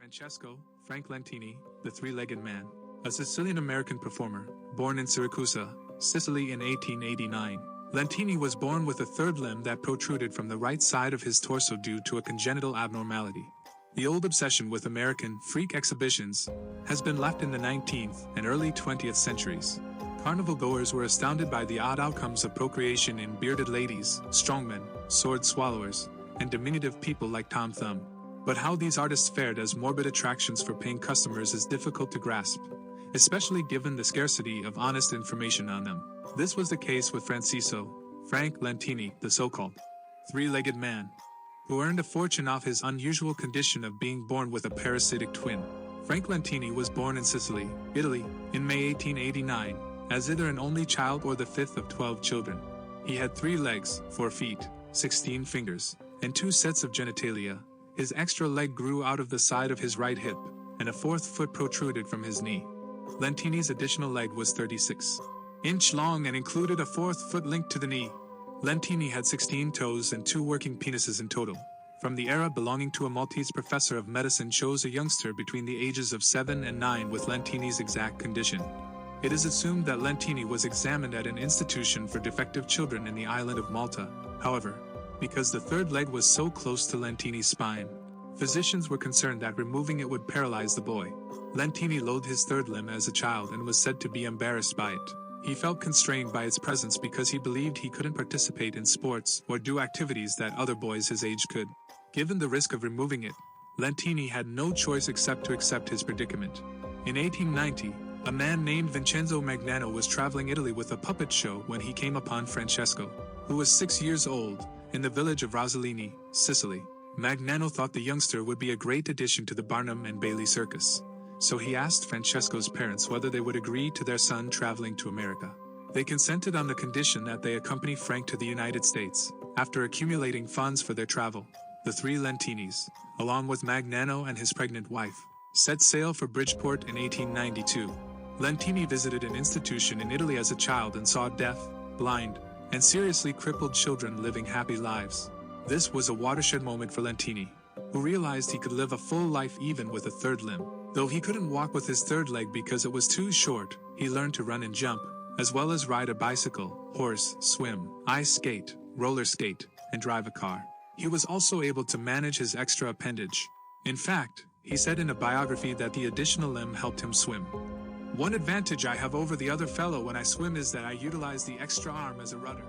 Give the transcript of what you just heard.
Francesco, Frank Lentini, the three-legged man, a Sicilian-American performer, born in Syracuse, Sicily in 1889. Lentini was born with a third limb that protruded from the right side of his torso due to a congenital abnormality. The old obsession with American freak exhibitions has been left in the 19th and early 20th centuries. Carnival goers were astounded by the odd outcomes of procreation in bearded ladies, strongmen, sword swallowers, and diminutive people like Tom Thumb. But how these artists fared as morbid attractions for paying customers is difficult to grasp, especially given the scarcity of honest information on them. This was the case with Frank Lentini, the so-called three-legged man, who earned a fortune off his unusual condition of being born with a parasitic twin. Frank Lentini was born in Sicily, Italy, in May 1889, as either an only child or the fifth of 12 children. He had 3 legs, 4 feet, 16 fingers, and 2 sets of genitalia. His extra leg grew out of the side of his right hip, and a 4th foot protruded from his knee. Lentini's additional leg was 36 inch long and included a 4th foot linked to the knee. Lentini had 16 toes and 2 working penises in total. From the era belonging to a Maltese professor of medicine chose a youngster between the ages of 7 and 9 with Lentini's exact condition. It is assumed that Lentini was examined at an institution for defective children in the island of Malta. However, because the third leg was so close to Lentini's spine, physicians were concerned that removing it would paralyze the boy. Lentini loathed his third limb as a child and was said to be embarrassed by it. He felt constrained by its presence because he believed he couldn't participate in sports or do activities that other boys his age could. Given the risk of removing it, Lentini had no choice except to accept his predicament. In 1890, a man named Vincenzo Magnano was traveling Italy with a puppet show when he came upon Francesco, who was 6 years old, in the village of Rosellini, Sicily. Magnano thought the youngster would be a great addition to the Barnum and Bailey circus, so he asked Francesco's parents whether they would agree to their son traveling to America. They consented on the condition that they accompany Frank to the United States. After accumulating funds for their travel, the 3 Lentinis, along with Magnano and his pregnant wife, set sail for Bridgeport in 1892. Lentini visited an institution in Italy as a child and saw deaf, blind, and seriously crippled children living happy lives. This was a watershed moment for Lentini, who realized he could live a full life even with a third limb. Though he couldn't walk with his third leg because it was too short, he learned to run and jump, as well as ride a bicycle, horse, swim, ice skate, roller skate, and drive a car. He was also able to manage his extra appendage. In fact, he said in a biography that the additional limb helped him swim. "One advantage I have over the other fellow when I swim is that I utilize the extra arm as a rudder."